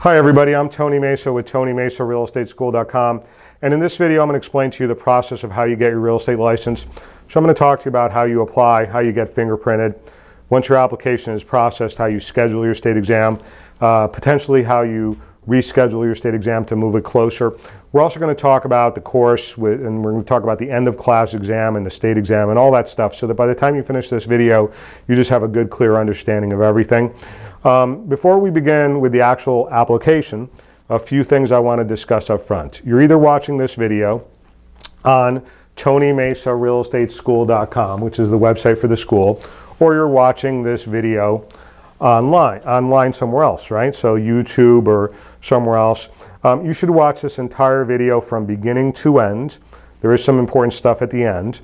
Hi everybody, I'm Tony Mesa with TonyMesaRealEstateSchool.com, and in this video I'm going to explain to you the process of how you get your real estate license. So I'm going to talk to you about how you apply, how you get fingerprinted, once your application is processed, how you schedule your state exam, potentially how you reschedule your state exam to move it closer. We're also going to talk about the course and we're going to talk about the end of class exam and the state exam and all that stuff, so that by the time you finish this video you just have a good, clear understanding of everything. Before we begin with the actual application, a few things I want to discuss up front. You're either watching this video on TonyMesaRealEstateSchool.com, which is the website for the school, or you're watching this video online somewhere else, right? So YouTube or somewhere else. You should watch this entire video from beginning to end. There is some important stuff at the end.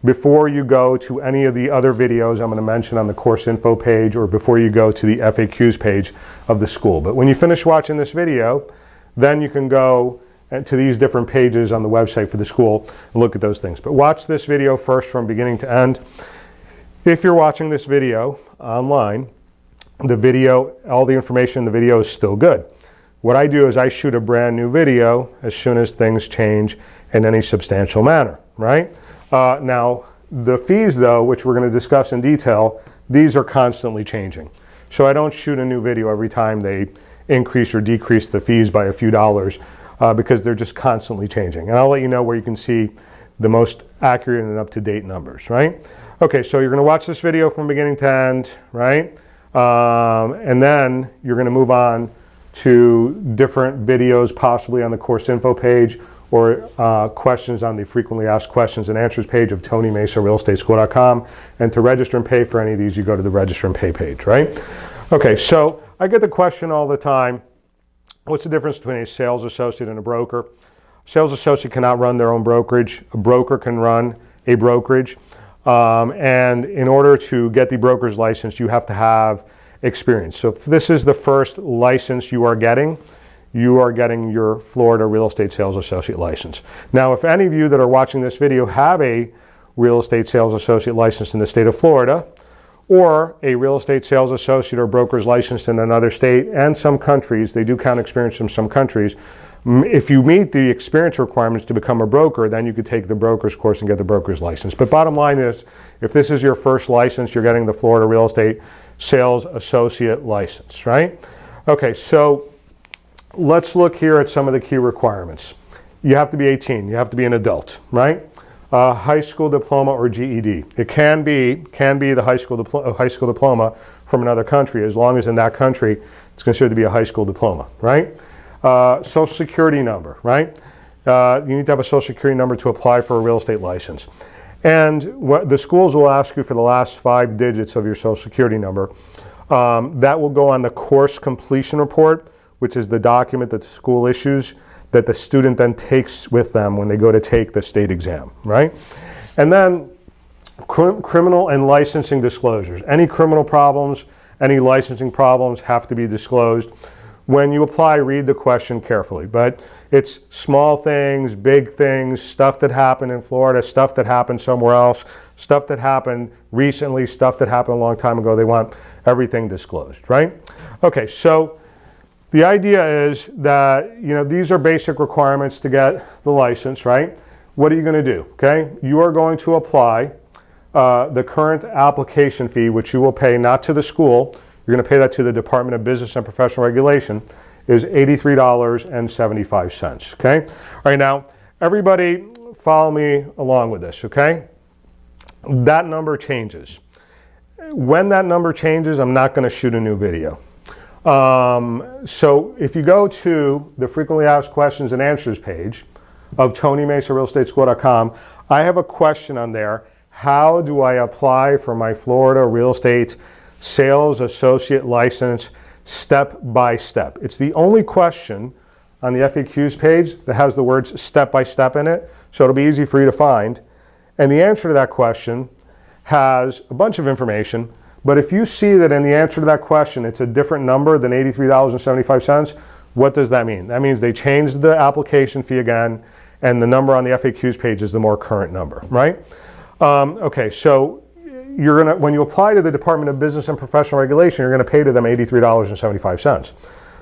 Before you go to any of the other videos I'm going to mention on the course info page, or before you go to the FAQs page of the school. But when you finish watching this video, then you can go to these different pages on the website for the school and look at those things. But watch this video first from beginning to end. If you're watching this video online, the video, all the information in the video is still good. What I do is I shoot a brand new video as soon as things change in any substantial manner, right? Now, the fees though, which we're going to discuss in detail, these are constantly changing. So I don't shoot a new video every time they increase or decrease the fees by a few dollars, because they're just constantly changing. And I'll let you know where you can see the most accurate and up-to-date numbers, right? Okay, so you're going to watch this video from beginning to end, right? And then you're going to move on to different videos, possibly on the course info page, or questions on the frequently asked questions and answers page of TonyMesaRealEstateSchool.com. And to register and pay for any of these, you go to the register and pay page, right? Okay, so I get the question all the time, what's the difference between a sales associate and a broker? A sales associate cannot run their own brokerage. A broker can run a brokerage. And in order to get the broker's license, you have to have experience. So if this is the first license you are getting your Florida Real Estate Sales Associate license. Now, if any of you that are watching this video have a Real Estate Sales Associate license in the state of Florida, or a Real Estate Sales Associate or broker's license in another state, and some countries, they do count experience in some countries, if you meet the experience requirements to become a broker, then you could take the broker's course and get the broker's license. But bottom line is, if this is your first license, you're getting the Florida Real Estate Sales Associate license, right? Okay, so let's look here at some of the key requirements. You have to be 18. You have to be an adult, right? High school diploma or GED. It can be the high school diploma from another country, as long as in that country it's considered to be a high school diploma, right? Social Security number, right? You need to have a Social Security number to apply for a real estate license. And what the schools will ask you for the last 5 digits of your Social Security number. That will go on the course completion report, which is the document that the school issues that the student then takes with them when they go to take the state exam, right? And then criminal and licensing disclosures. Any criminal problems, any licensing problems have to be disclosed. When you apply, read the question carefully, but it's small things, big things, stuff that happened in Florida, stuff that happened somewhere else, stuff that happened recently, stuff that happened a long time ago. They want everything disclosed, right? Okay, so the idea is that, these are basic requirements to get the license, right? What are you going to do? Okay, you are going to apply the current application fee, which you will pay not to the school. You're going to pay that to the Department of Business and Professional Regulation, is $83.75, okay? All right, now, everybody follow me along with this, okay? That number changes. When that number changes, I'm not going to shoot a new video. So if you go to the frequently asked questions and answers page of TonyMesaRealEstateSchool.com, I have a question on there. How do I apply for my Florida Real Estate Sales Associate license step by step? It's the only question on the FAQs page that has the words step by step in it, so it'll be easy for you to find. And the answer to that question has a bunch of information, but if you see that in the answer to that question it's a different number than $83.75, what does that mean? That means they changed the application fee again, and the number on the FAQs page is the more current number, right? Okay, so when you apply to the Department of Business and Professional Regulation, you're going to pay to them $83.75.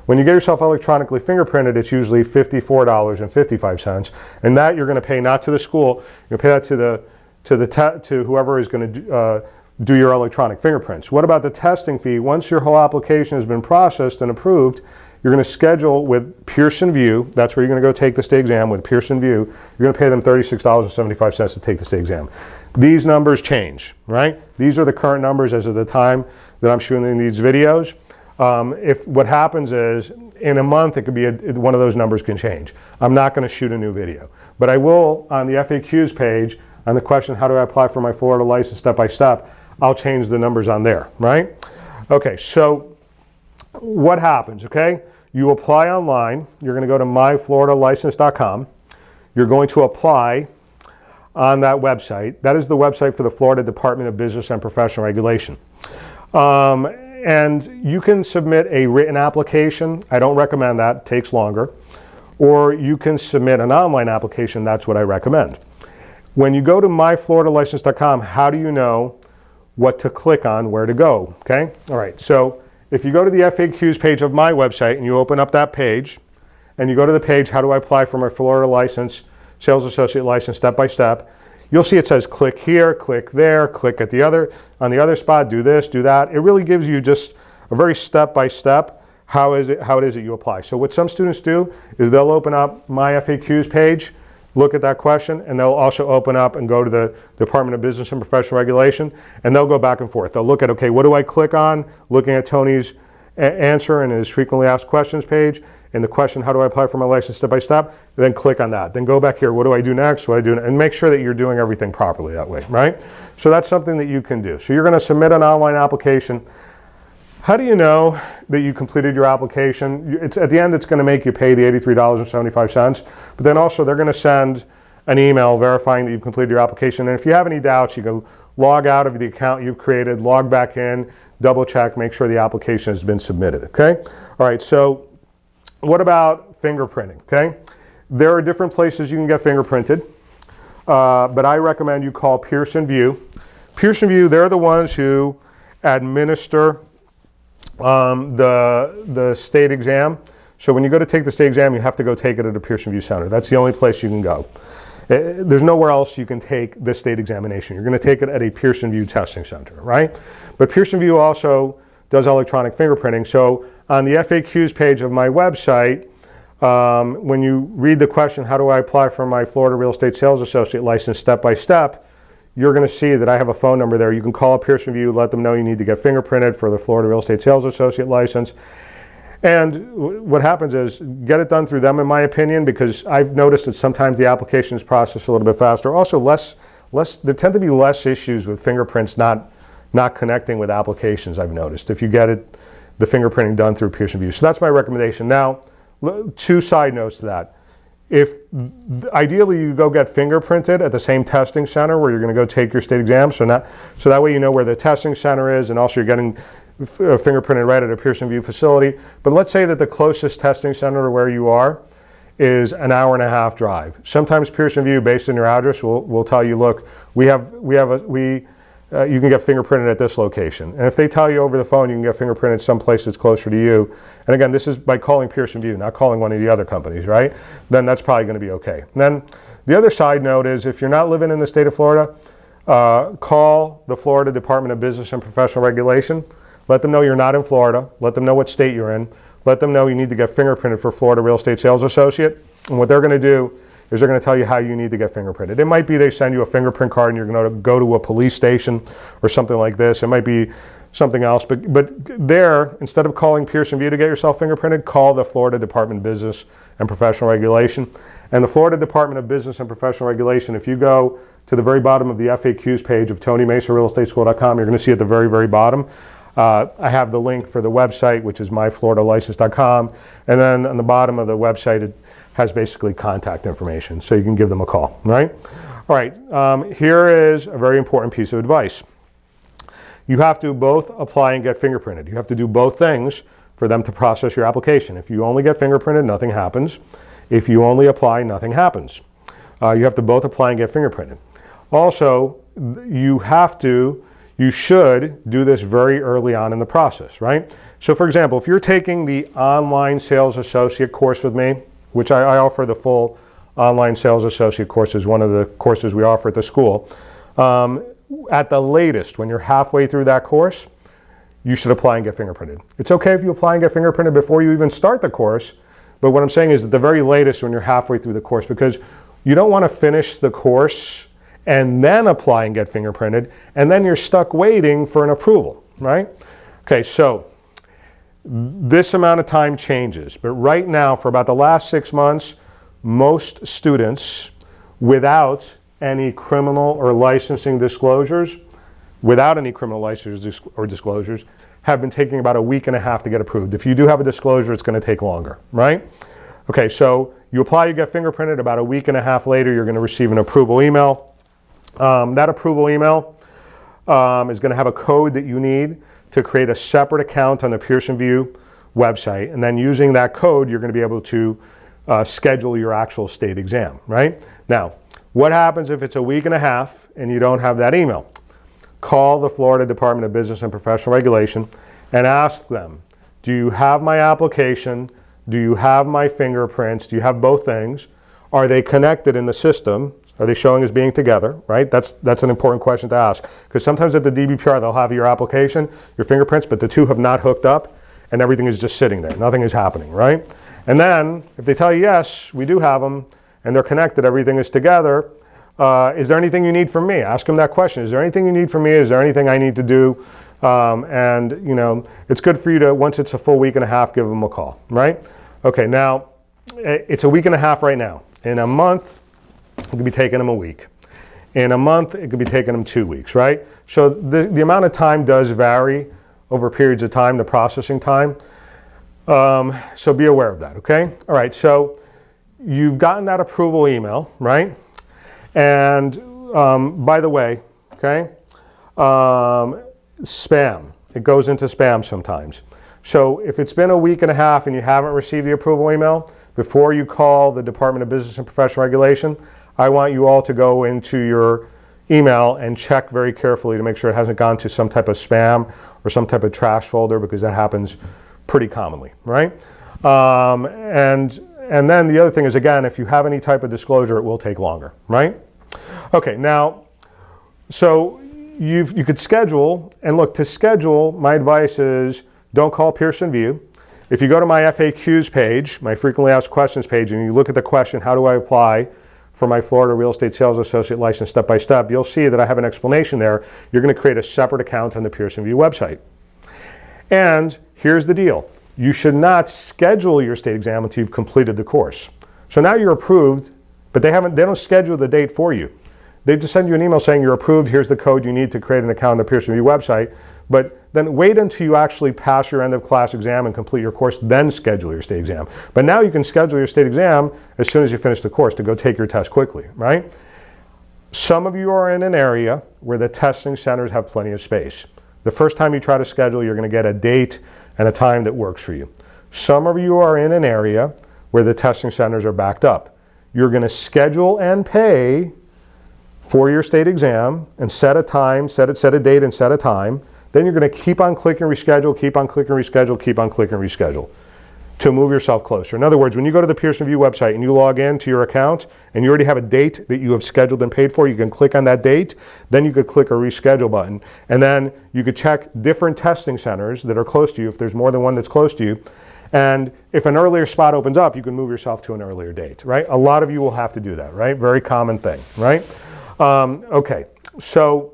When you get yourself electronically fingerprinted, it's usually $54.55, and that you're going to pay not to the school, you're going to pay that to whoever is going to do your electronic fingerprints. What about the testing fee? Once your whole application has been processed and approved, you're going to schedule with Pearson VUE. That's where you're going to go take the state exam with Pearson VUE. You're going to pay them $36.75 to take the state exam. These numbers change, right? These are the current numbers as of the time that I'm shooting these videos. If what happens is in a month, it could be one of those numbers can change. I'm not going to shoot a new video, but I will on the FAQs page on the question, how do I apply for my Florida license step by step? I'll change the numbers on there, right? Okay, so what happens, okay? You apply online. You're going to go to myfloridalicense.com. You're going to apply on that website. That is the website for the Florida Department of Business and Professional Regulation. And you can submit a written application. I don't recommend that, it takes longer. Or you can submit an online application, that's what I recommend. When you go to myfloridalicense.com, how do you know what to click on, where to go, okay? All right, so if you go to the FAQs page of my website and you open up that page, and you go to the page, how do I apply for my Florida license, sales associate license, step by step, you'll see it says click here, click there, click at on the other spot, do this, do that. It really gives you just a very step-by-step how it is that you apply. So what some students do is they'll open up my FAQs page, look at that question, and they'll also open up and go to the Department of Business and Professional Regulation, and they'll go back and forth. They'll look at, okay, what do I click on? Looking at Tony's answer in his frequently asked questions page, and the question, how do I apply for my license step by step? Then click on that. Then go back here, what do I do next? What do I do? And make sure that you're doing everything properly that way, right? So that's something that you can do. So you're going to submit an online application. How do you know that you completed your application? At the end, it's going to make you pay the $83.75, but then also they're going to send an email verifying that you've completed your application. And if you have any doubts, you can log out of the account you've created, log back in, double check, make sure the application has been submitted, okay? All right, so what about fingerprinting, okay? There are different places you can get fingerprinted, but I recommend you call Pearson VUE. Pearson VUE, they're the ones who administer the state exam. So when you go to take the state exam, you have to go take it at a Pearson VUE center. That's the only place you can go. There's nowhere else you can take this state examination. You're going to take it at a Pearson VUE testing center, right? But Pearson VUE also does electronic fingerprinting. So on the FAQs page of my website, when you read the question, how do I apply for my Florida Real Estate Sales Associate license step by step, you're going to see that I have a phone number there. You can call up Pearson VUE, let them know you need to get fingerprinted for the Florida Real Estate Sales Associate license. And what happens is, get it done through them, in my opinion, because I've noticed that sometimes the application is processed a little bit faster. Also, there tend to be less issues with fingerprints not connecting with applications, I've noticed, if you get the fingerprinting done through Pearson VUE. So that's my recommendation. Now, two side notes to that. If ideally you go get fingerprinted at the same testing center where you're going to go take your state exam, so that way you know where the testing center is, and also you're getting fingerprinted right at a Pearson VUE facility. But let's say that the closest testing center to where you are is an hour and a half drive. Sometimes Pearson VUE, based on your address, will tell you, look, you can get fingerprinted at this location. And if they tell you over the phone you can get fingerprinted someplace that's closer to you, and again, this is by calling Pearson VUE, not calling one of the other companies, right? Then that's probably going to be okay. And then the other side note is, if you're not living in the state of Florida, call the Florida Department of Business and Professional Regulation. Let them know you're not in Florida. Let them know what state you're in. Let them know you need to get fingerprinted for Florida Real Estate Sales Associate. And what they're going to do is they're going to tell you how you need to get fingerprinted. It might be they send you a fingerprint card and you're going to go to a police station or something like this. It might be something else. But there, instead of calling Pearson VUE to get yourself fingerprinted, call the Florida Department of Business and Professional Regulation. And the Florida Department of Business and Professional Regulation, if you go to the very bottom of the FAQs page of TonyMesaRealEstateSchool.com, you're going to see at the very, very bottom, I have the link for the website, which is myfloridalicense.com. And then on the bottom of the website, it has basically contact information, so you can give them a call, right? All right, here is a very important piece of advice. You have to both apply and get fingerprinted. You have to do both things for them to process your application. If you only get fingerprinted, nothing happens. If you only apply, nothing happens. You have to both apply and get fingerprinted. Also, you have to you should do this very early on in the process, right? So for example, if you're taking the online sales associate course with me, which I offer the full online sales associate course is one of the courses we offer at the school. At the latest, when you're halfway through that course, you should apply and get fingerprinted. It's okay if you apply and get fingerprinted before you even start the course, but what I'm saying is at the very latest when you're halfway through the course, because you don't want to finish the course and then apply and get fingerprinted, and then you're stuck waiting for an approval, right? Okay, so this amount of time changes, but right now, for about the last 6 months, most students, without any criminal or licensing disclosures, have been taking about a week and a half to get approved. If you do have a disclosure, it's going to take longer, right? Okay, so you apply, you get fingerprinted, about a week and a half later, you're going to receive an approval email. That approval email is going to have a code that you need to create a separate account on the Pearson VUE website, and then using that code, you're going to be able to schedule your actual state exam, right? Now, what happens if it's a week and a half and you don't have that email? Call the Florida Department of Business and Professional Regulation and ask them, do you have my application? Do you have my fingerprints? Do you have both things? Are they connected in the system? Are they showing as being together, right? That's an important question to ask, because sometimes at the DBPR they'll have your application, your fingerprints, but the two have not hooked up and everything is just sitting there. Nothing is happening, right? And then if they tell you, yes, we do have them and they're connected, everything is together, is there anything you need from me? Ask them that question. Is there anything you need from me? Is there anything I need to do? And you know, it's good for you to, once it's a full week and a half, give them a call, right? Okay, now it's a week and a half right now. In a month, it could be taking them a week. In a month, it could be taking them 2 weeks, right? So the amount of time does vary over periods of time, the processing time. So be aware of that, okay? All right, so you've gotten that approval email, right? And by the way, okay, spam, it goes into spam sometimes. So if it's been a week and a half and you haven't received the approval email, before you call the Department of Business and Professional Regulation, I want you all to go into your email and check very carefully to make sure it hasn't gone to some type of spam or some type of trash folder, because that happens pretty commonly, right? And then the other thing is, again, if you have any type of disclosure, it will take longer, right? Okay, now, so you could schedule, and look, to schedule, my advice is don't call Pearson VUE. If you go to my FAQs page, my frequently asked questions page, and you look at the question, how do I apply for my Florida Real Estate Sales Associate license step by step, you'll see that I have an explanation there. You're going to create a separate account on the Pearson VUE website. And here's the deal. You should not schedule your state exam until you've completed the course. So now you're approved, but they don't schedule the date for you. They just send you an email saying you're approved, here's the code you need to create an account on the Pearson VUE website, but then wait until you actually pass your end of class exam and complete your course, then schedule your state exam. But now you can schedule your state exam as soon as you finish the course to go take your test quickly, right? Some of you are in an area where the testing centers have plenty of space. The first time you try to schedule, you're going to get a date and a time that works for you. Some of you are in an area where the testing centers are backed up. You're going to schedule and pay for your state exam and set a time, set a date and set a time. Then you're going to keep on clicking reschedule, keep on clicking reschedule, keep on clicking reschedule to move yourself closer. In other words, when you go to the Pearson VUE website and you log in to your account and you already have a date that you have scheduled and paid for, you can click on that date, then you could click a reschedule button, and then you could check different testing centers that are close to you if there's more than one that's close to you. And if an earlier spot opens up, you can move yourself to an earlier date, right? A lot of you will have to do that, right? Very common thing, right? Okay, so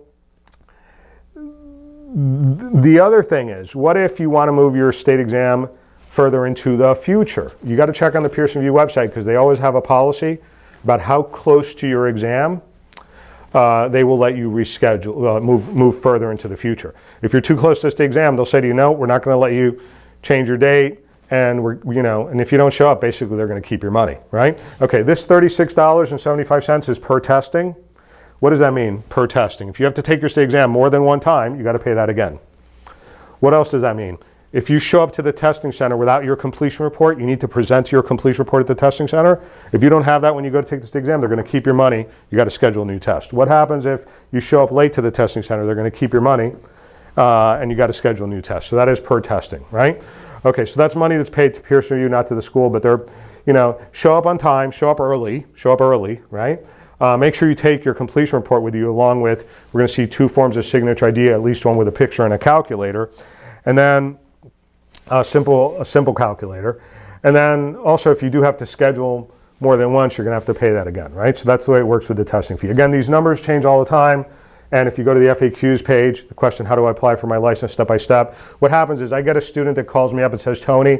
the other thing is, what if you want to move your state exam further into the future? You got to check on the Pearson VUE website, because they always have a policy about how close to your exam they will let you reschedule, move further into the future. If you're too close to the state exam, they'll say to you, no, we're not going to let you change your date, and and if you don't show up, basically they're going to keep your money, right? Okay, this $36.75 is per testing. What does that mean, per testing? If you have to take your state exam more than one time, you got to pay that again. What else does that mean? if you show up to the testing center without your completion report, you need to present your completion report at the testing center. If you don't have that when you go to take the state exam, they're going to keep your money. You got to schedule a new test. What happens if you show up late to the testing center? They're going to keep your money, and you got to schedule a new test. So that is per testing, right? Okay, so that's money that's paid to Pearson Review, not to the school, but they're, show up on time, show up early, right? Make sure you take your completion report with you, along with, we're going to see 2 forms of signature ID, at least one with a picture and a calculator, and then a simple calculator. And then also, if you do have to schedule more than once, you're going to have to pay that again, right? So that's the way it works with the testing fee. Again, these numbers change all the time. And if you go to the FAQs page, the question, how do I apply for my license step by step? What happens is I get a student that calls me up and says, Tony,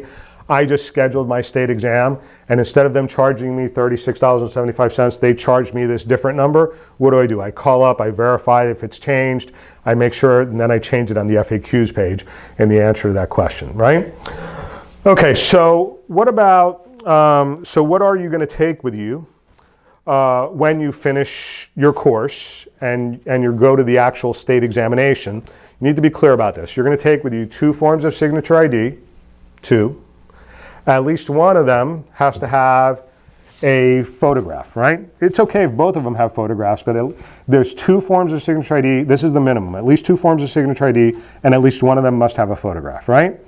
I just scheduled my state exam, and instead of them charging me $36.75, they charged me this different number. What do? I call up, I verify if it's changed, I make sure, and then I change it on the FAQs page in the answer to that question, right? Okay, so what about, what are you going to take with you when you finish your course and you go to the actual state examination? You need to be clear about this. You're going to take with you 2 forms of signature ID, 2. At least one of them has to have a photograph, right? It's okay if both of them have photographs, but there's 2 forms of signature ID. This is the minimum. At least 2 forms of signature ID, and at least one of them must have a photograph, right?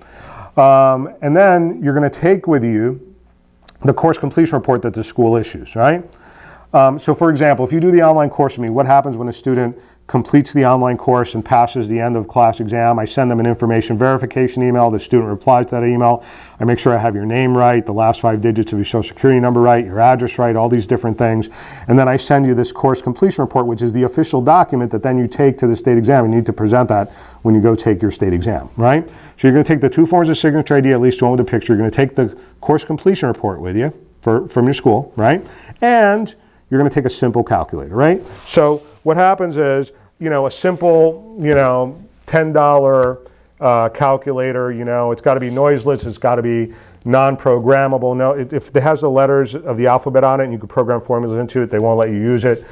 And then you're going to take with you the course completion report that the school issues, right? So for example, if you do the online course with me, what happens when a student completes the online course and passes the end of class exam? I send them an information verification email. The student replies to that email. I make sure I have your name right, the last 5 digits of your social security number right, your address right, all these different things. And then I send you this course completion report, which is the official document that then you take to the state exam. You need to present that when you go take your state exam, right? So you're going to take the 2 forms of signature ID, at least one with a picture. You're going to take the course completion report with you from your school, right? And you're going to take a simple calculator, right? So what happens is, a simple, $10 calculator, it's got to be noiseless, it's got to be non-programmable. No, if it has the letters of the alphabet on it and you can program formulas into it, they won't let you use it.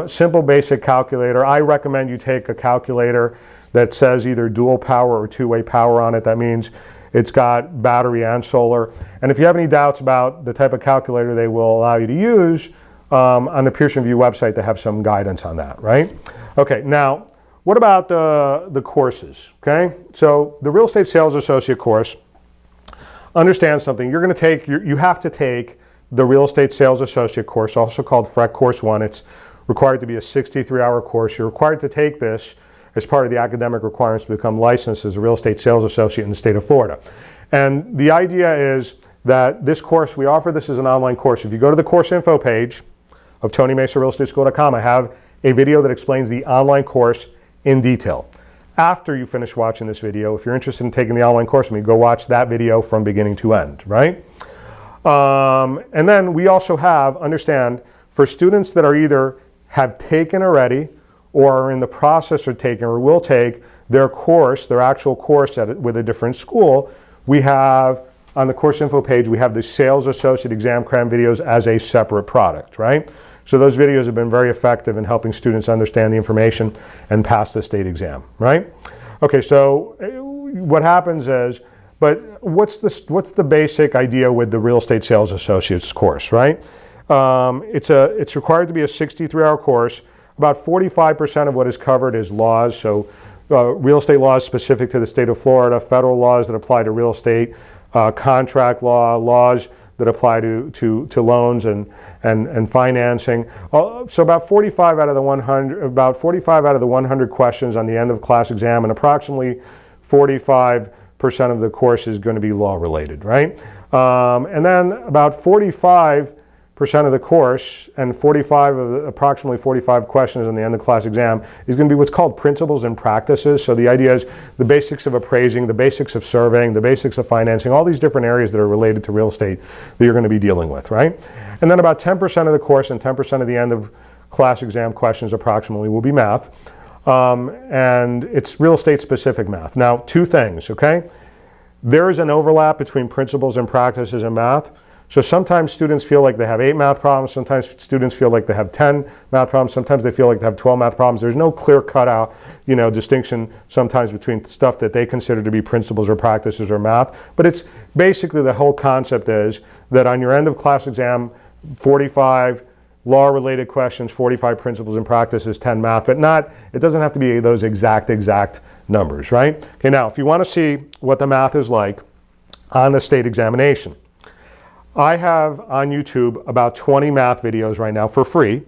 Simple basic calculator. I recommend you take a calculator that says either dual power or 2-way power on it. That means it's got battery and solar. And if you have any doubts about the type of calculator they will allow you to use, on the Pearson Review website, they have some guidance on that, right? Okay, now, what about the courses, okay? So the Real Estate Sales Associate course, understand something. You're going to take, you have to take the Real Estate Sales Associate course, also called FREC Course 1. It's required to be a 63-hour course. You're required to take this as part of the academic requirements to become licensed as a Real Estate Sales Associate in the state of Florida. And the idea is that this course, we offer this as an online course. If you go to the course info page of TonyMesaRealEstateSchool.com, I have a video that explains the online course in detail. After you finish watching this video, if you're interested in taking the online course with me, go watch that video from beginning to end, right? And then we also have, understand, for students that are either have taken already or are in the process of taking or will take their course, their actual course with a different school, we have, on the course info page, we have the Sales Associate Exam Cram videos as a separate product, right? So those videos have been very effective in helping students understand the information and pass the state exam, right? Okay, so what happens is, but what's the basic idea with the Real Estate Sales Associates course, right? It's required to be a 63-hour course. About 45% of what is covered is laws, so real estate laws specific to the state of Florida, federal laws that apply to real estate, contract law, laws that apply to loans and financing. So about 45 out of the 100 questions on the end of class exam, and approximately 45% of the course is going to be law related, right? And then about 45% of the course and approximately 45 questions on the end of the class exam is going to be what's called principles and practices. So the idea is the basics of appraising, the basics of surveying, the basics of financing, all these different areas that are related to real estate that you're going to be dealing with, right? And then about 10% of the course and 10% of the end of class exam questions approximately will be math. And it's real estate specific math. Now, 2 things, okay? There is an overlap between principles and practices and math. So sometimes students feel like they have 8 math problems, sometimes students feel like they have 10 math problems, sometimes they feel like they have 12 math problems. There's no clear cutout, distinction sometimes between stuff that they consider to be principles or practices or math. But it's basically the whole concept is that on your end of class exam, 45 law-related questions, 45 principles and practices, 10 math, but it doesn't have to be those exact numbers, right? Okay, now if you want to see what the math is like on the state examination, I have on YouTube about 20 math videos right now for free.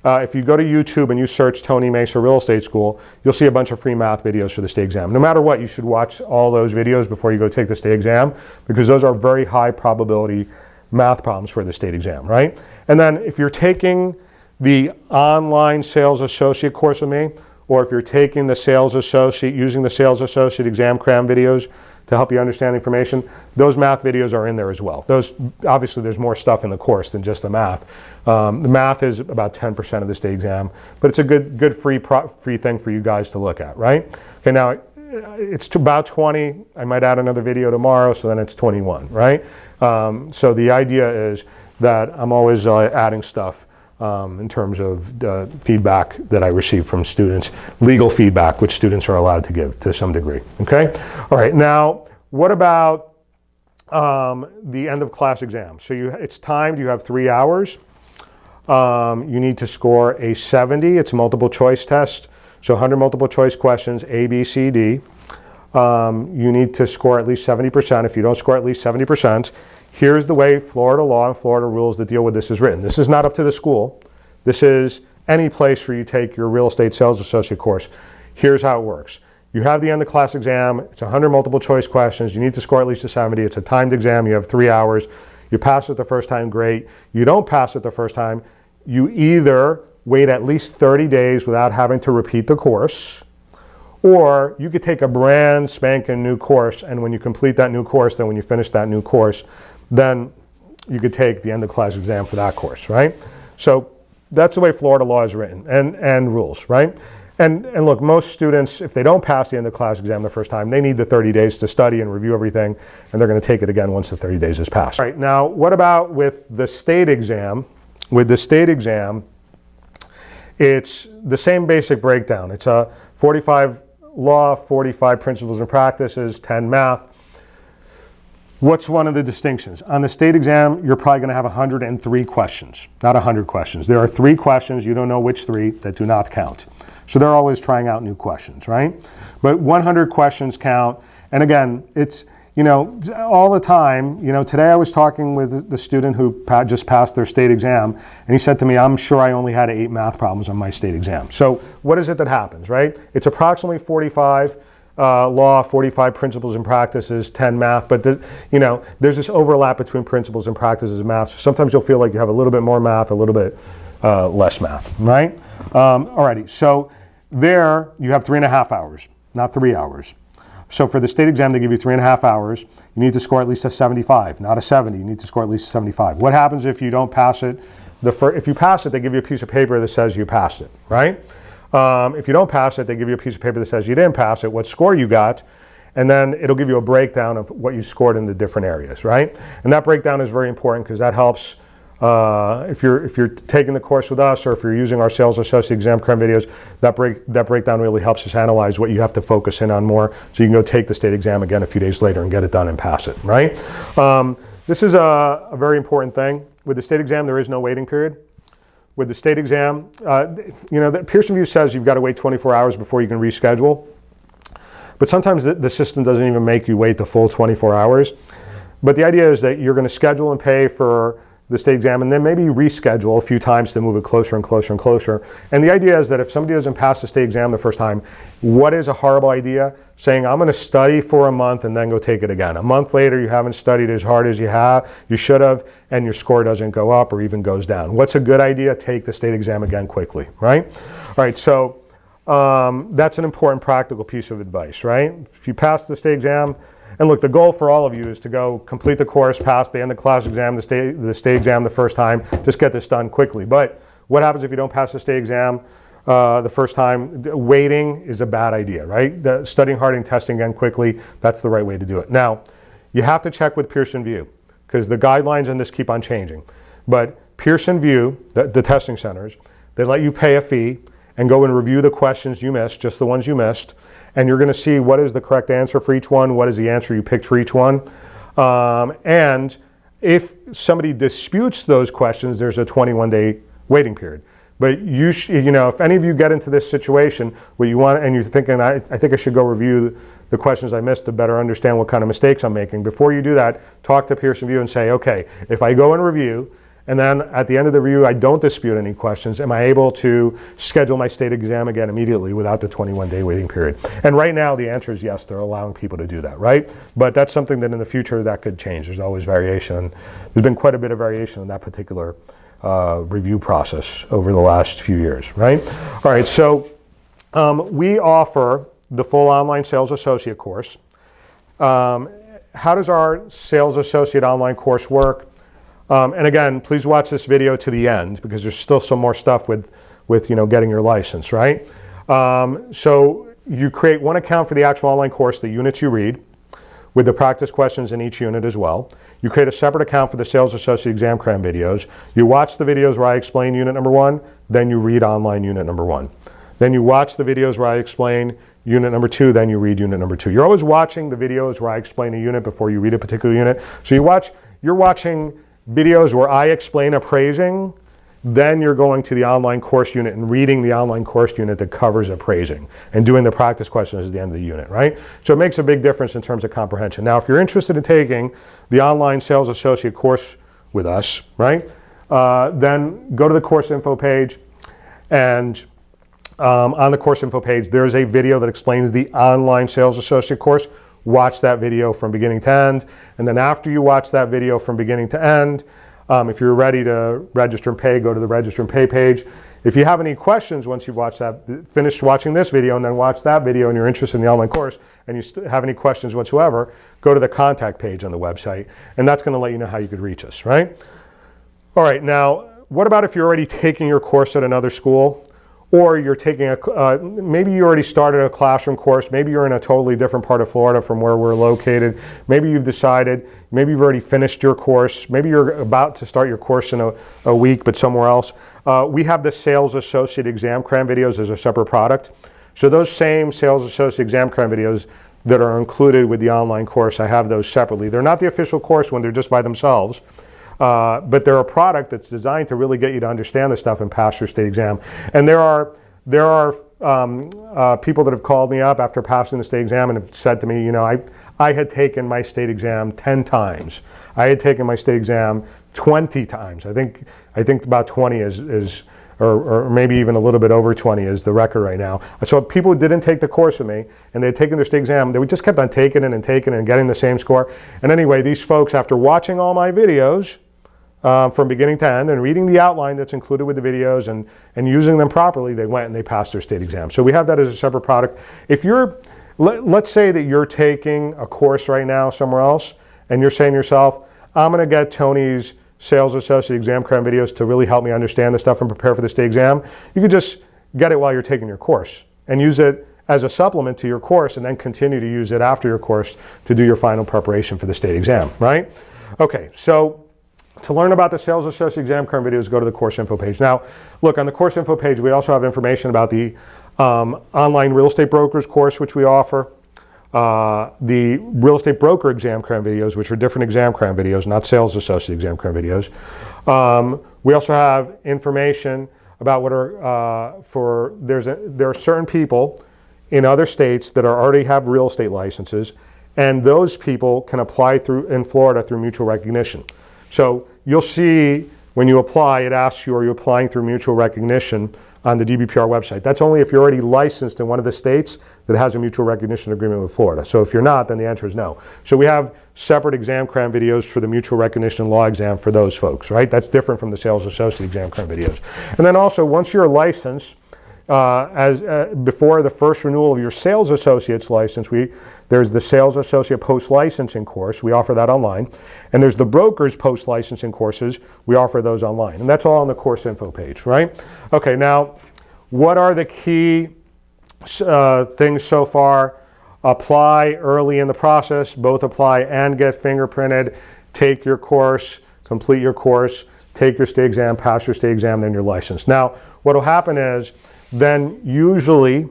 If you go to YouTube and you search Tony Mesa Real Estate School, you'll see a bunch of free math videos for the state exam. No matter what, you should watch all those videos before you go take the state exam, because those are very high probability math problems for the state exam, right? And then if you're taking the online sales associate course with me, or if you're taking the sales associate, using the sales associate exam cram videos to help you understand information, those math videos are in there as well. Those, obviously there's more stuff in the course than just the math. The math is about 10% of the state exam, but it's a good free thing for you guys to look at, right? Okay, now it's about 20. I might add another video tomorrow, so then it's 21, right? So the idea is that I'm always adding stuff in terms of feedback that I receive from students, legal feedback, which students are allowed to give to some degree, okay? All right, now, what about the end of class exam? So it's timed, you have 3 hours. You need to score a 70, it's a multiple choice test. So 100 multiple choice questions, A, B, C, D. You need to score at least 70%. If you don't score at least 70%, here's the way Florida law and Florida rules that deal with this is written. This is not up to the school. This is any place where you take your real estate sales associate course. Here's how it works. You have the end of class exam. It's 100 multiple choice questions. You need to score at least a 70. It's a timed exam. You have 3 hours. You pass it the first time, great. You don't pass it the first time, you either wait at least 30 days without having to repeat the course, or you could take a brand spanking new course, and when you complete that new course, then when you finish that new course, then you could take the end of class exam for that course, right? So that's the way Florida law is written and rules, right? And look, most students, if they don't pass the end of class exam the first time, they need the 30 days to study and review everything, and they're going to take it again once the 30 days is passed. All right, now what about with the state exam? With the state exam, it's the same basic breakdown. It's a 45 law, 45 principles and practices, 10 math. What's one of the distinctions? On the state exam, you're probably going to have 103 questions, not 100 questions. There are 3 questions, you don't know which 3, that do not count. So they're always trying out new questions, right? But 100 questions count. And again, it's, all the time, today I was talking with the student who just passed their state exam, and he said to me, I'm sure I only had 8 math problems on my state exam. So what is it that happens, right? It's approximately 45 law, 45 principles and practices, 10 math, but there's this overlap between principles and practices of math. So sometimes you'll feel like you have a little bit more math, a little bit less math, right? Alrighty, so there you have 3.5 hours, not 3 hours. So for the state exam, they give you 3.5 hours. You need to score at least a 75, not a 70. You need to score at least a 75. What happens if you don't pass it? If you pass it, they give you a piece of paper that says you passed it, right? If you don't pass it, they give you a piece of paper that says you didn't pass it, what score you got, and then it'll give you a breakdown of what you scored in the different areas, right? And that breakdown is very important because that helps if you're taking the course with us, or if you're using our Sales Associate Exam Cram videos, that breakdown really helps us analyze what you have to focus in on more, so you can go take the state exam again a few days later and get it done and pass it, right? This is a very important thing. With the state exam, there is no waiting period. With the state exam, the Pearson VUE says you've got to wait 24 hours before you can reschedule. But sometimes the system doesn't even make you wait the full 24 hours. But the idea is that you're going to schedule and pay for the state exam, and then maybe reschedule a few times to move it closer and closer and closer. And the idea is that if somebody doesn't pass the state exam the first time, what is a horrible idea? Saying, I'm going to study for a month and then go take it again. A month later, you haven't studied as hard as you should have, and your score doesn't go up or even goes down. What's a good idea? Take the state exam again quickly, right? All right, so that's an important practical piece of advice, right? If you pass the state exam, and look, the goal for all of you is to go complete the course, pass the end of class exam, the state exam the first time, just get this done quickly. But what happens if you don't pass the state exam the first time? Waiting is a bad idea, right? Studying hard and testing again quickly, that's the right way to do it. Now, you have to check with Pearson VUE, because the guidelines in this keep on changing. But Pearson VUE, the testing centers, they let you pay a fee and go and review the questions you missed, just the ones you missed, and you're going to see what is the correct answer for each one, what is the answer you picked for each one. And if somebody disputes those questions, there's a 21-day waiting period. But if any of you get into this situation where you want, and you're thinking, I think I should go review the questions I missed to better understand what kind of mistakes I'm making, before you do that, talk to Pearson VUE and say, okay, if I go and review, and then at the end of the review I don't dispute any questions, am I able to schedule my state exam again immediately without the 21-day waiting period? And right now the answer is yes, they're allowing people to do that, right? But that's something that in the future that could change. There's always variation. There's been quite a bit of variation in that particular review process over the last few years, right? All right, so we offer the full online sales associate course. How does our sales associate online course work? And again, please watch this video to the end because there's still some more stuff with getting your license, right? So you create one account for the actual online course, the units you read, with the practice questions in each unit as well. You create a separate account for the Sales Associate Exam Cram videos. You watch the videos where I explain unit number 1, then you read online unit number 1. Then you watch the videos where I explain unit number 2, then you read unit number 2. You're always watching the videos where I explain a unit before you read a particular unit. So you're watching videos where I explain appraising, then you're going to the online course unit and reading the online course unit that covers appraising and doing the practice questions at the end of the unit, right? So it makes a big difference in terms of comprehension. Now, if you're interested in taking the online sales associate course with us, right, then go to the course info page, and on the course info page, there's a video that explains the online sales associate course. Watch that video from beginning to end, and then after you watch that video from beginning to end, if you're ready to register and pay, go to the register and pay page. If you have any questions once you've watched finished watching this video and then watch that video and you're interested in the online course and you have any questions whatsoever, go to the contact page on the website, and that's going to let you know how you could reach us, right? All right, now, what about if you're already taking your course at another school? Or you're taking maybe you already started a classroom course, maybe you're in a totally different part of Florida from where we're located, maybe you've decided, maybe you've already finished your course, maybe you're about to start your course in a week but somewhere else. We have the Sales Associate Exam Cram videos as a separate product. So those same Sales Associate Exam Cram videos that are included with the online course, I have those separately. They're not the official course when they're just by themselves. But they're a product that's designed to really get you to understand the stuff and pass your state exam. And there are people that have called me up after passing the state exam and have said to me, I had taken my state exam 10 times. I had taken my state exam 20 times. I think about 20 is or maybe even a little bit over 20 is the record right now. So people who didn't take the course with me and they had taken their state exam, they just kept on taking it and taking it and getting the same score. And anyway, these folks, after watching all my videos, from beginning to end and reading the outline that's included with the videos and using them properly, they went and they passed their state exam. So we have that as a separate product. If let's say that you're taking a course right now somewhere else and you're saying to yourself, I'm going to get Tony's Sales Associate Exam Cram videos to really help me understand the stuff and prepare for the state exam, you could just get it while you're taking your course and use it as a supplement to your course and then continue to use it after your course to do your final preparation for the state exam, right? Okay, so to learn about the Sales Associate Exam Cram videos, go to the course info page. Now, look, on the course info page, we also have information about the online real estate brokers course, which we offer, the real estate broker exam cram videos, which are different exam cram videos, not Sales Associate Exam Cram videos. We also have information about what are, there are certain people in other states that already have real estate licenses, and those people can apply in Florida through mutual recognition. So you'll see when you apply, it asks you, are you applying through mutual recognition on the DBPR website. That's only if you're already licensed in one of the states that has a mutual recognition agreement with Florida. So if you're not, then the answer is no. So we have separate exam cram videos for the mutual recognition law exam for those folks, right? That's different from the Sales Associate Exam Cram videos. And then also, once you're licensed, before the first renewal of your sales associate's license, there's the sales associate post-licensing course. We offer that online. And there's the broker's post-licensing courses. We offer those online. And that's all on the course info page, right? Okay, now, what are the key things so far? Apply early in the process, both apply and get fingerprinted. take your course, complete your course, take your state exam, pass your state exam, then you're licensed. Now, what will happen is then usually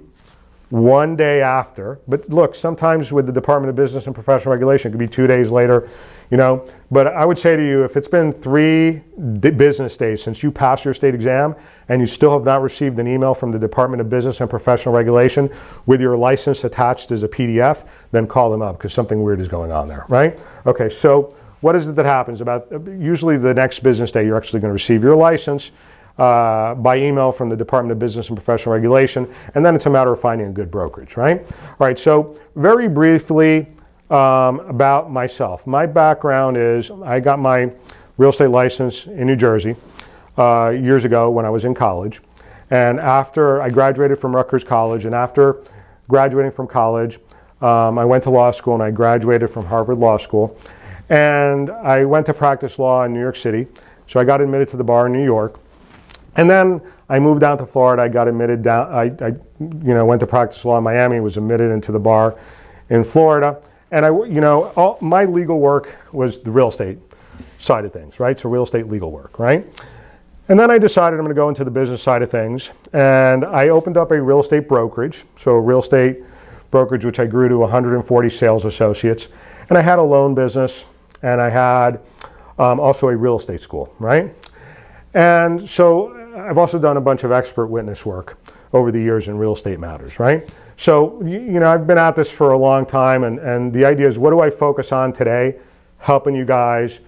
one day after, but look, sometimes with the Department of Business and Professional Regulation, it could be 2 days later, you know, but I would say to you, if it's been 3 business days since you passed your state exam and you still have not received an email from the Department of Business and Professional Regulation with your license attached as a PDF, then call them up because something weird is going on there, right? Okay, so what is it that happens? Usually the next business day, you're actually going to receive your license by email from the Department of Business and Professional Regulation, and then it's a matter of finding a good brokerage, right? All right, so very briefly about myself. My background is I got my real estate license in New Jersey years ago when I was in college, and after I graduated from Rutgers College, and after graduating from college, I went to law school and I graduated from Harvard Law School, and I went to practice law in New York City, so I got admitted to the bar in New York. And then I moved down to Florida. I got admitted down. I went to practice law in Miami. Was admitted into the bar in Florida. And all my legal work was the real estate side of things, right? So real estate legal work, right? And then I decided I'm going to go into the business side of things, and I opened up a real estate brokerage. So a real estate brokerage, which I grew to 140 sales associates, and I had a loan business, and I had also a real estate school, right? And so I've also done a bunch of expert witness work over the years in real estate matters, right? So, I've been at this for a long time, and the idea is, what do I focus on today? Helping you guys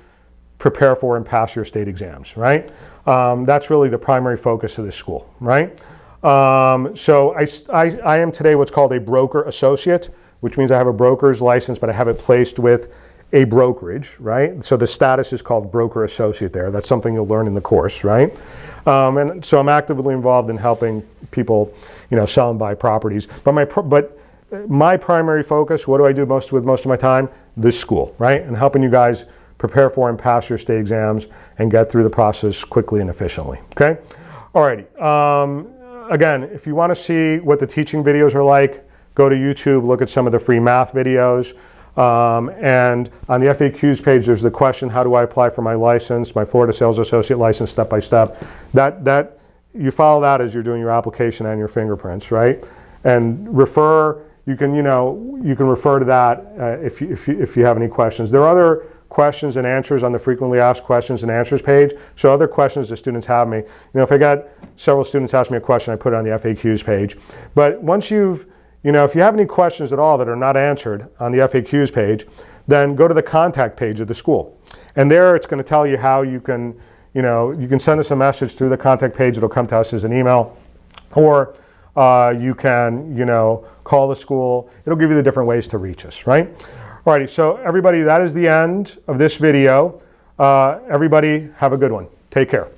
prepare for and pass your state exams, right? That's really the primary focus of this school, right? So I am today what's called a broker associate, which means I have a broker's license, but I have it placed with a brokerage, right? So the status is called broker associate there. That's something you'll learn in the course, right? And so I'm actively involved in helping people, sell and buy properties. But my primary focus, what do I do with most of my time? This school, right? And helping you guys prepare for and pass your state exams and get through the process quickly and efficiently, okay? Alrighty, again, if you want to see what the teaching videos are like, go to YouTube, look at some of the free math videos. And on the FAQs page, there's the question, how do I apply for my license, my Florida Sales Associate license, step by step. That you follow that as you're doing your application and your fingerprints, right? And you can refer to that if you have any questions. There are other questions and answers on the frequently asked questions and answers page. So other questions that students have me. If I got several students ask me a question, I put it on the FAQs page. But once if you have any questions at all that are not answered on the FAQs page, then go to the contact page of the school. And there it's going to tell you how you can send us a message through the contact page. It'll come to us as an email. Or you can, call the school. It'll give you the different ways to reach us, right? Alrighty, so everybody, that is the end of this video. Everybody have a good one. Take care.